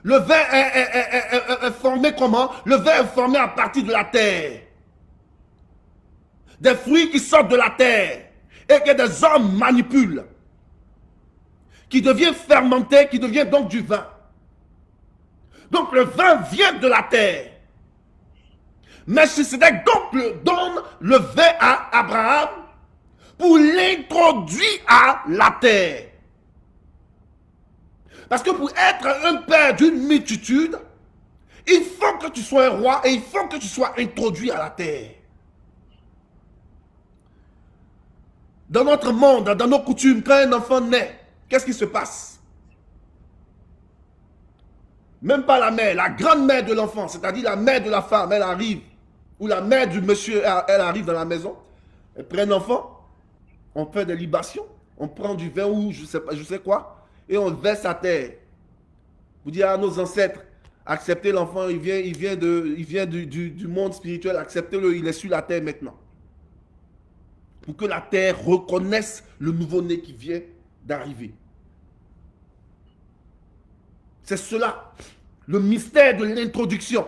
Le vin est formé comment? Le vin est formé à partir de la terre. Des fruits qui sortent de la terre. Et que des hommes manipulent, qui devient fermenté, qui devient donc du vin. Donc le vin vient de la terre. Melchisédek donc donne le vin à Abraham pour l'introduire à la terre. Parce que pour être un père d'une multitude, il faut que tu sois un roi et il faut que tu sois introduit à la terre. Dans notre monde, dans nos coutumes, quand un enfant naît, qu'est-ce qui se passe? Même pas la mère, la grande-mère de l'enfant, c'est-à-dire la mère de la femme, elle arrive, ou la mère du monsieur, elle arrive dans la maison, elle prend l'enfant, on fait des libations, on prend du vin ou je sais quoi, et on verse à terre. Vous dites à nos ancêtres, Acceptez l'enfant, il vient du monde spirituel. Acceptez-le, il est sur la terre maintenant. Pour que la terre reconnaisse le nouveau-né qui vient d'arriver. C'est cela, le mystère de l'introduction.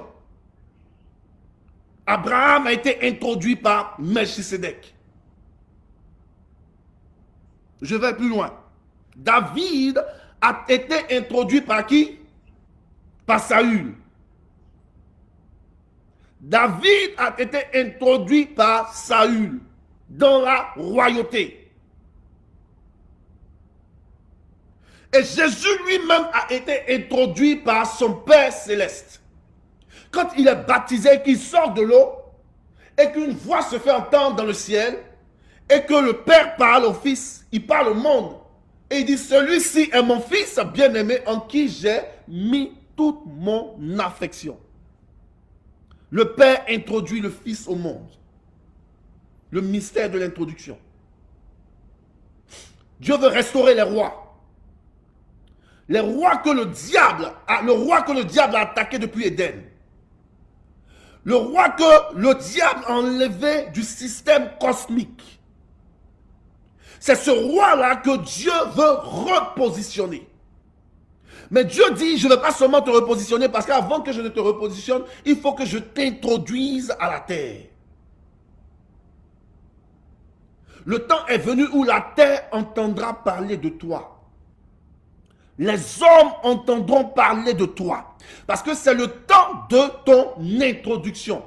Abraham a été introduit par Melchisedec. Je vais plus loin. David a été introduit par qui? Par Saül. David a été introduit par Saül dans la royauté. Et Jésus lui-même a été introduit par son Père céleste. Quand il est baptisé, qu'il sort de l'eau et qu'une voix se fait entendre dans le ciel et que le Père parle au Fils, il parle au monde et il dit: celui-ci est mon Fils bien-aimé en qui j'ai mis toute mon affection. Le Père introduit le Fils au monde. Le mystère de l'introduction. Dieu veut restaurer les rois. Les rois que le diable a attaqué depuis Éden. Le roi que le diable a enlevé du système cosmique. C'est ce roi-là que Dieu veut repositionner. Mais Dieu dit: je ne vais pas seulement te repositionner, parce qu'avant que je ne te repositionne, il faut que je t'introduise à la terre. Le temps est venu où la terre entendra parler de toi. Les hommes entendront parler de toi. Parce que c'est le temps de ton introduction.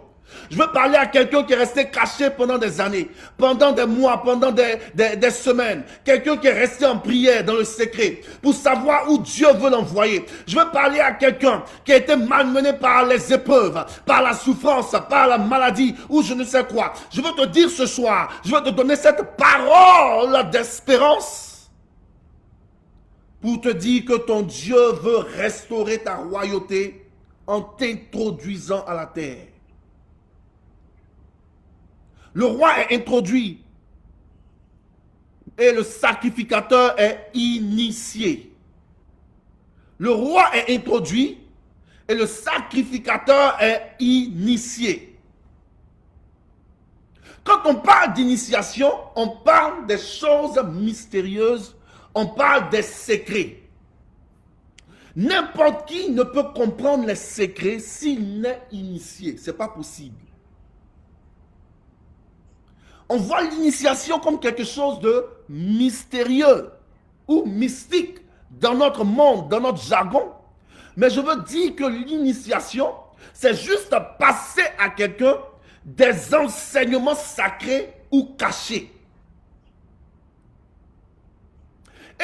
Je veux parler à quelqu'un qui est resté caché pendant des années, pendant des mois, pendant des semaines. Quelqu'un qui est resté en prière dans le secret pour savoir où Dieu veut l'envoyer. Je veux parler à quelqu'un qui a été malmené par les épreuves, par la souffrance, par la maladie ou je ne sais quoi. Je veux te dire ce soir, je veux te donner cette parole d'espérance pour te dire que ton Dieu veut restaurer ta royauté en t'introduisant à la terre. Le roi est introduit et le sacrificateur est initié. Le roi est introduit et le sacrificateur est initié. Quand on parle d'initiation, on parle des choses mystérieuses, on parle des secrets. N'importe qui ne peut comprendre les secrets s'il n'est initié. Ce n'est pas possible. On voit l'initiation comme quelque chose de mystérieux ou mystique dans notre monde, dans notre jargon. Mais je veux dire que l'initiation, c'est juste passer à quelqu'un des enseignements sacrés ou cachés.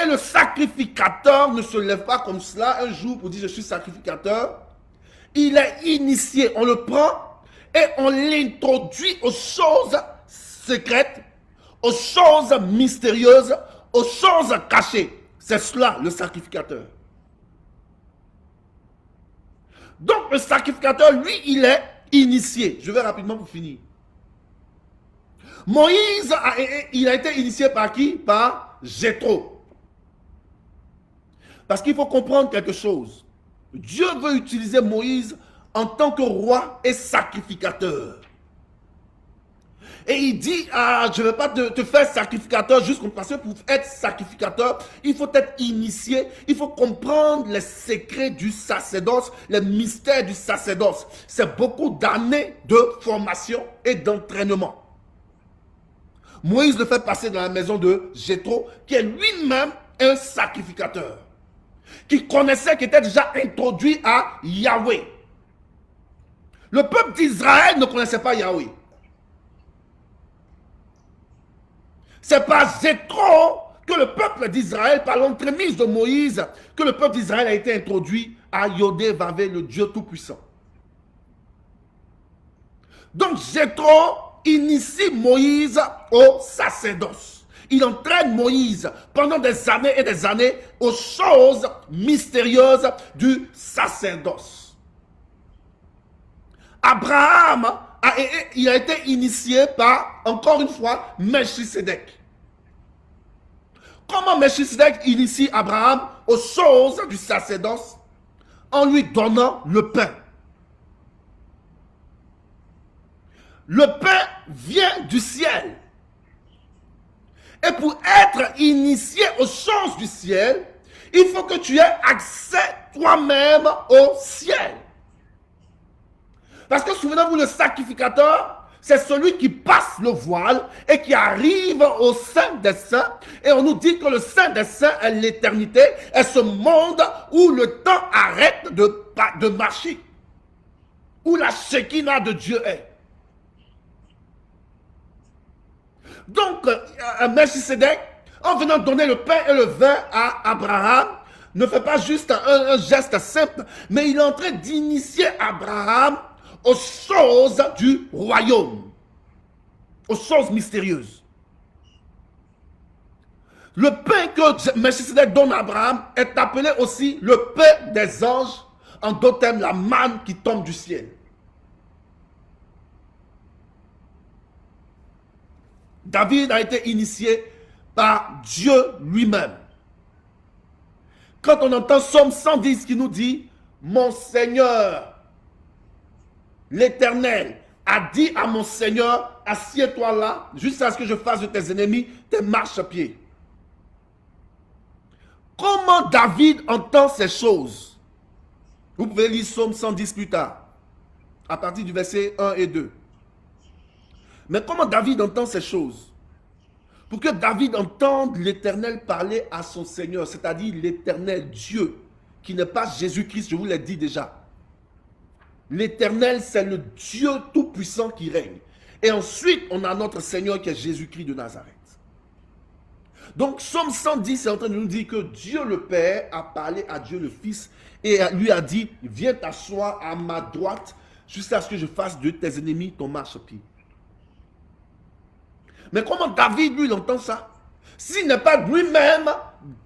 Et le sacrificateur ne se lève pas comme cela un jour pour dire: je suis sacrificateur. Il est initié, on le prend et on l'introduit aux choses secrètes, aux choses mystérieuses, aux choses cachées. C'est cela le sacrificateur. Donc le sacrificateur, lui, il est initié. Je vais rapidement pour finir. Moïse, il a été initié par qui? Par Jéthro. Parce qu'il faut comprendre quelque chose. Dieu veut utiliser Moïse en tant que roi et sacrificateur. Et il dit: je ne vais pas te faire sacrificateur juste parce que pour être sacrificateur, il faut être initié, il faut comprendre les secrets du sacerdoce, les mystères du sacerdoce. C'est beaucoup d'années de formation et d'entraînement. Moïse le fait passer dans la maison de Jéthro, qui est lui-même un sacrificateur, qui connaissait, qui était déjà introduit à Yahweh. Le peuple d'Israël ne connaissait pas Yahweh. C'est par Jéthro que le peuple d'Israël, par l'entremise de Moïse, que le peuple d'Israël a été introduit à Yodé-Vavé, le Dieu Tout-Puissant. Donc Jéthro initie Moïse au sacerdoce. Il entraîne Moïse pendant des années et des années aux choses mystérieuses du sacerdoce. Abraham, il a été initié par, encore une fois, Melchisedec. Comment Melchisedec initie Abraham aux choses du sacerdoce? en lui donnant le pain. Le pain vient du ciel. Et pour être initié aux choses du ciel, il faut que tu aies accès toi-même au ciel. Parce que souvenez-vous, le sacrificateur, c'est celui qui passe le voile et qui arrive au Saint des Saints. Et on nous dit que le Saint des Saints est l'éternité, est ce monde où le temps arrête de marcher, où la Shekinah de Dieu est. Donc, Melchisedec, en venant donner le pain et le vin à Abraham, ne fait pas juste un geste simple, mais il est en train d'initier Abraham aux choses du royaume, aux choses mystérieuses. Le pain que Melchisedec donne à Abraham est appelé aussi le pain des anges, en d'autres termes la manne qui tombe du ciel. David a été initié par Dieu lui-même. Quand on entend Psaume 110 qui nous dit « Mon Seigneur, l'Éternel, a dit à mon Seigneur, assieds-toi là, jusqu'à ce que je fasse de tes ennemis tes marchepieds. » Comment David entend ces choses? Vous pouvez lire Psaume 110 plus tard, à partir du verset 1 et 2. Mais comment David entend ces choses? Pour que David entende l'Éternel parler à son Seigneur, c'est-à-dire l'Éternel Dieu, qui n'est pas Jésus-Christ, je vous l'ai dit déjà. L'Éternel, c'est le Dieu tout-puissant qui règne. Et ensuite, on a notre Seigneur qui est Jésus-Christ de Nazareth. Donc, Psaume 110 est en train de nous dire que Dieu le Père a parlé à Dieu le Fils et lui a dit, viens t'asseoir à ma droite jusqu'à ce que je fasse de tes ennemis ton marchepied. Mais comment David, lui, il entend ça? S'il n'est pas lui-même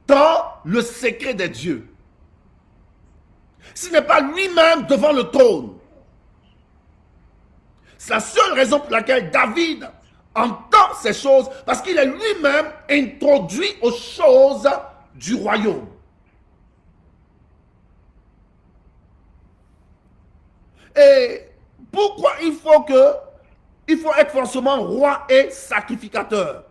dans le secret des dieux. S'il n'est pas lui-même devant le trône. C'est la seule raison pour laquelle David entend ces choses, parce qu'il est lui-même introduit aux choses du royaume. Et pourquoi il faut être forcément roi et sacrificateur?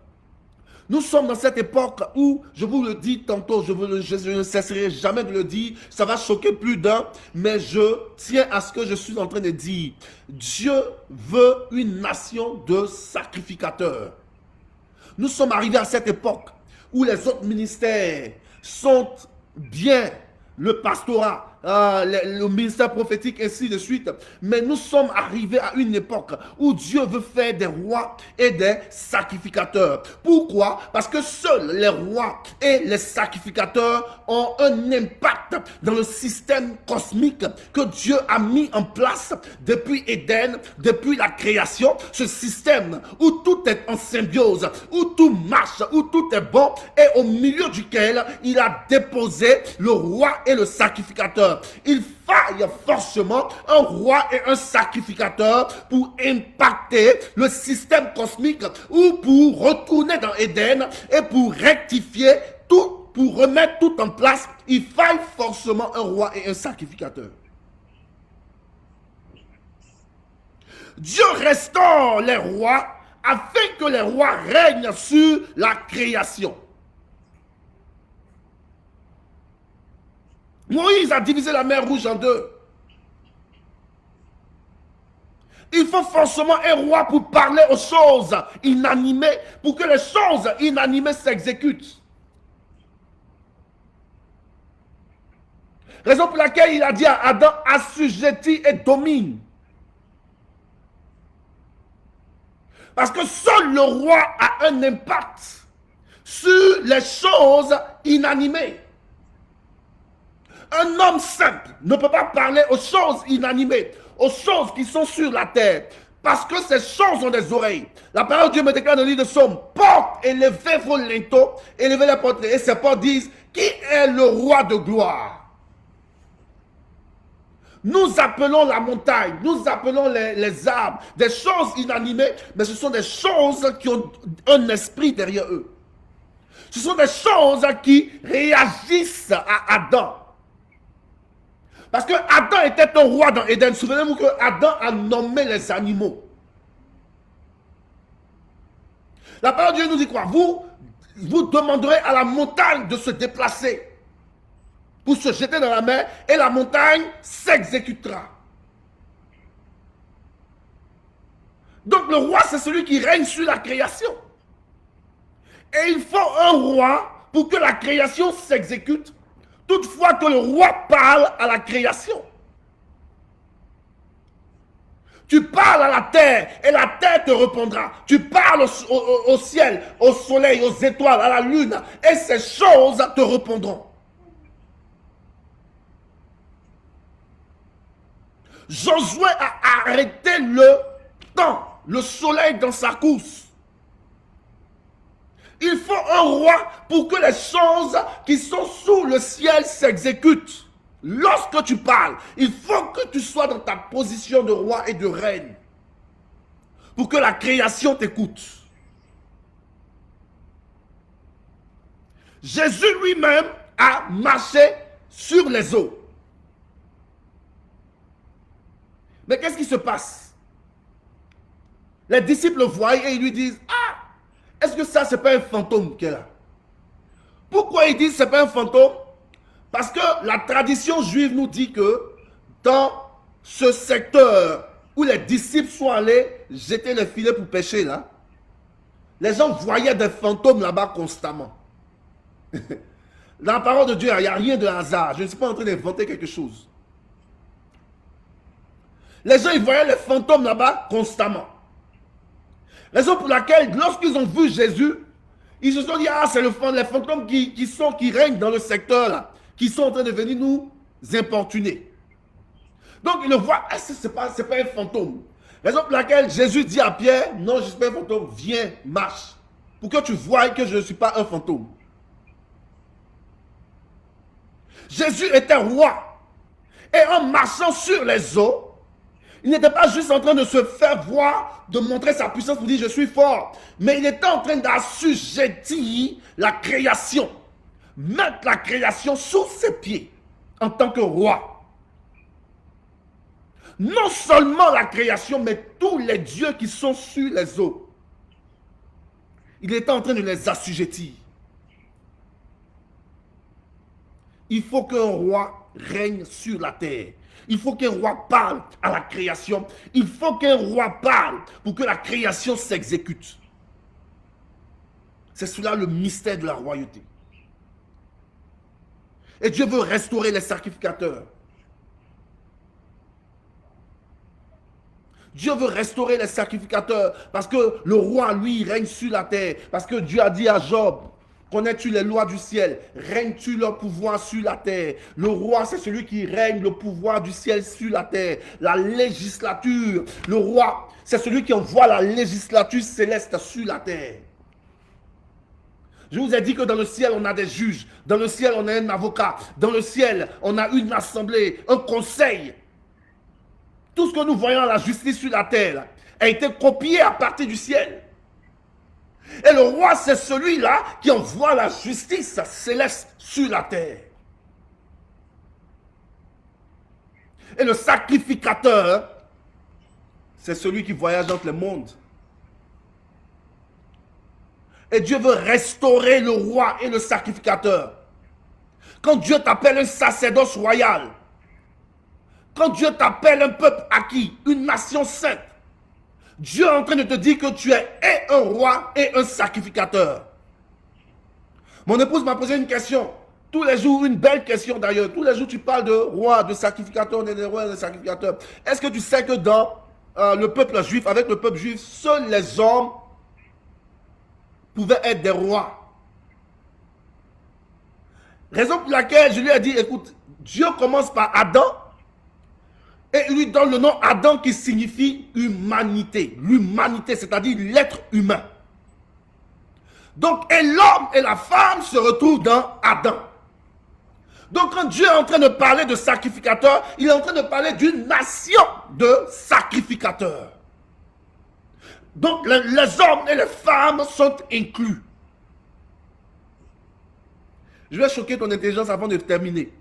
Nous sommes dans cette époque où, je vous le dis tantôt, je ne cesserai jamais de le dire, ça va choquer plus d'un, mais je tiens à ce que je suis en train de dire. Dieu veut une nation de sacrificateurs. Nous sommes arrivés à cette époque où les autres ministères sont bien, le pastorat, le ministère prophétique, ainsi de suite. Mais nous sommes arrivés à une époque où Dieu veut faire des rois et des sacrificateurs. Pourquoi? Parce que seuls les rois et les sacrificateurs ont un impact dans le système cosmique que Dieu a mis en place depuis Éden, depuis la création. Ce système où tout est en symbiose, où tout marche, où tout est bon, et au milieu duquel il a déposé le roi et le sacrificateur. Il faille forcément un roi et un sacrificateur pour impacter le système cosmique ou pour retourner dans Éden et pour rectifier tout, pour remettre tout en place. Il faille forcément un roi et un sacrificateur. Dieu restaure les rois afin que les rois règnent sur la création. Moïse a divisé la mer Rouge en deux. Il faut forcément un roi pour parler aux choses inanimées, pour que les choses inanimées s'exécutent. Raison pour laquelle il a dit à Adam, assujettis et domine. Parce que seul le roi a un impact sur les choses inanimées. Un homme simple ne peut pas parler aux choses inanimées, aux choses qui sont sur la terre, parce que ces choses ont des oreilles. La parole de Dieu me déclare dans le livre de Psaume, porte, élevez vos linteaux, élevez les portes. Et ces portes disent, qui est le roi de gloire? Nous appelons la montagne, nous appelons les arbres, des choses inanimées, mais ce sont des choses qui ont un esprit derrière eux. Ce sont des choses qui réagissent à Adam. Parce que Adam était un roi dans Éden. Souvenez-vous que Adam a nommé les animaux. La parole de Dieu nous dit quoi? Vous demanderez à la montagne de se déplacer pour se jeter dans la mer et la montagne s'exécutera. Donc le roi, c'est celui qui règne sur la création. Et il faut un roi pour que la création s'exécute, toutefois que le roi parle à la création. Tu parles à la terre et la terre te répondra. Tu parles au ciel, au soleil, aux étoiles, à la lune et ces choses te répondront. Josué a arrêté le temps, le soleil dans sa course. Il faut un roi pour que les choses qui sont sous le ciel s'exécutent. Lorsque tu parles, il faut que tu sois dans ta position de roi et de reine pour que la création t'écoute. Jésus lui-même a marché sur les eaux. Mais qu'est-ce qui se passe? Les disciples le voient et ils lui disent, ah, est-ce que ça, c'est pas un fantôme qui est là? Pourquoi ils disent que ce n'est pas un fantôme? Parce que la tradition juive nous dit que dans ce secteur où les disciples sont allés jeter les filets pour pêcher là, les gens voyaient des fantômes là-bas constamment. Dans la parole de Dieu, il n'y a rien de hasard. Je ne suis pas en train d'inventer quelque chose. Les gens, ils voyaient les fantômes là-bas constamment. Raison pour laquelle, lorsqu'ils ont vu Jésus, ils se sont dit, ah, c'est les fantômes qui règnent dans le secteur là, qui sont en train de venir nous importuner. Donc, ils le voient, ah, c'est pas un fantôme. Raison pour laquelle Jésus dit à Pierre, non, je ne suis pas un fantôme, viens, marche. Pour que tu voies que je ne suis pas un fantôme. Jésus était roi. Et en marchant sur les eaux, il n'était pas juste en train de se faire voir, de montrer sa puissance pour dire je suis fort. Mais il était en train d'assujettir la création. Mettre la création sous ses pieds en tant que roi. Non seulement la création, mais tous les dieux qui sont sur les eaux. Il était en train de les assujettir. Il faut qu'un roi règne sur la terre. Il faut qu'un roi parle à la création. Il faut qu'un roi parle pour que la création s'exécute. C'est cela le mystère de la royauté. Et Dieu veut restaurer les sacrificateurs. Dieu veut restaurer les sacrificateurs parce que le roi, lui, règne sur la terre. Parce que Dieu a dit à Job, connais-tu les lois du ciel? Règnes-tu leur pouvoir sur la terre? Le roi, c'est celui qui règne le pouvoir du ciel sur la terre. La législature. Le roi, c'est celui qui envoie la législature céleste sur la terre. Je vous ai dit que dans le ciel, on a des juges. Dans le ciel, on a un avocat. Dans le ciel, on a une assemblée, un conseil. Tout ce que nous voyons à la justice sur la terre a été copié à partir du ciel. Et le roi, c'est celui-là qui envoie la justice céleste sur la terre. Et le sacrificateur, c'est celui qui voyage entre les mondes. Et Dieu veut restaurer le roi et le sacrificateur. Quand Dieu t'appelle un sacerdoce royal, quand Dieu t'appelle un peuple acquis, une nation sainte, Dieu est en train de te dire que tu es et un roi et un sacrificateur. Mon épouse m'a posé une question. Tous les jours, une belle question d'ailleurs. Tous les jours, tu parles de roi, de sacrificateur, on est des rois et des sacrificateurs. Est-ce que tu sais que dans le peuple juif, avec le peuple juif, seuls les hommes pouvaient être des rois? Raison pour laquelle je lui ai dit, écoute, Dieu commence par Adam, et il lui donne le nom Adam qui signifie humanité. L'humanité, c'est-à-dire l'être humain. Donc, et l'homme et la femme se retrouvent dans Adam. Donc, quand Dieu est en train de parler de sacrificateur, il est en train de parler d'une nation de sacrificateurs. Donc, les hommes et les femmes sont inclus. Je vais choquer ton intelligence avant de terminer.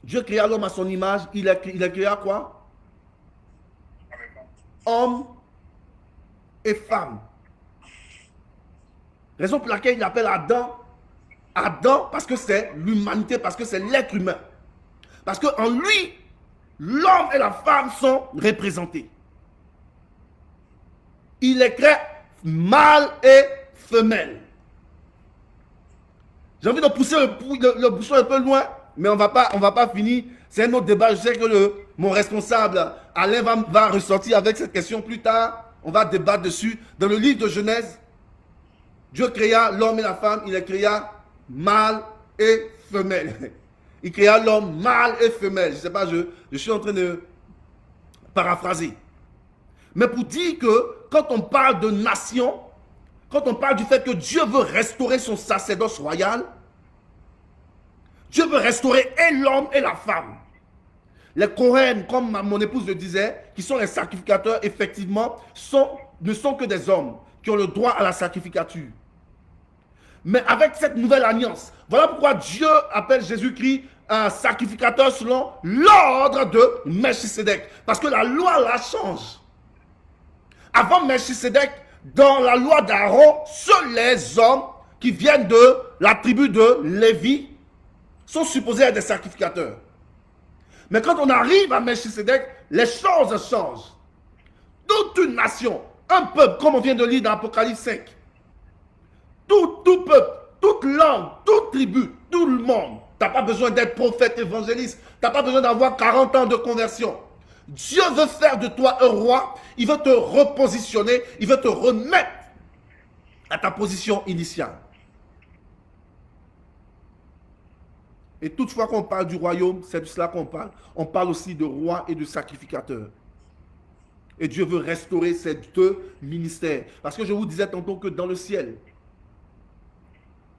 Dieu créa l'homme à son image. Il a créé quoi? Homme et femme. Raison pour laquelle il appelle Adam, Adam parce que c'est l'humanité, parce que c'est l'être humain. Parce qu'en lui, l'homme et la femme sont représentés. Il est créé mâle et femelle. J'ai envie de pousser le bouchon un peu loin, mais on va pas finir. C'est un autre débat. Je sais que mon responsable, Alain, va ressortir avec cette question plus tard. On va débattre dessus. Dans le livre de Genèse, Dieu créa l'homme et la femme. Il les créa mâle et femelle. Il créa l'homme mâle et femelle. Je ne sais pas, je suis en train de paraphraser. Mais pour dire que quand on parle de nation, quand on parle du fait que Dieu veut restaurer son sacerdoce royal, Dieu veut restaurer et l'homme et la femme. Les Kohen, comme mon épouse le disait, qui sont les sacrificateurs, effectivement, ne sont que des hommes qui ont le droit à la sacrificature. Mais avec cette nouvelle alliance, voilà pourquoi Dieu appelle Jésus-Christ un sacrificateur selon l'ordre de Melchisédek. Parce que la loi la change. Avant Melchisédek, dans la loi d'Aaron, seuls les hommes qui viennent de la tribu de Lévi sont supposés être des sacrificateurs. Mais quand on arrive à Melchisédek, les choses changent. Toute une nation, un peuple, comme on vient de lire dans Apocalypse 5, tout peuple, toute langue, toute tribu, tout le monde. Tu n'as pas besoin d'être prophète, évangéliste. Tu n'as pas besoin d'avoir 40 ans de conversion. Dieu veut faire de toi un roi. Il veut te repositionner. Il veut te remettre à ta position initiale. Et toutefois qu'on parle du royaume, c'est de cela qu'on parle. On parle aussi de roi et de sacrificateur. Et Dieu veut restaurer ces deux ministères. Parce que je vous disais tantôt que dans le ciel,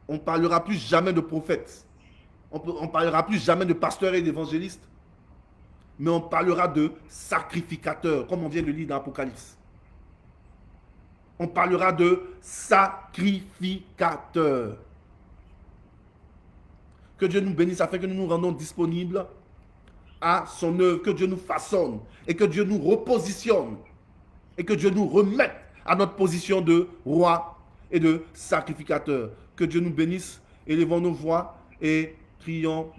on ne parlera plus jamais de prophètes. On ne parlera plus jamais de pasteurs et d'évangélistes. Mais on parlera de sacrificateurs, comme on vient de lire dans l'Apocalypse. On parlera de sacrificateurs. Que Dieu nous bénisse afin que nous nous rendons disponibles à son œuvre, que Dieu nous façonne et que Dieu nous repositionne et que Dieu nous remette à notre position de roi et de sacrificateur. Que Dieu nous bénisse, élevons nos voix et prions.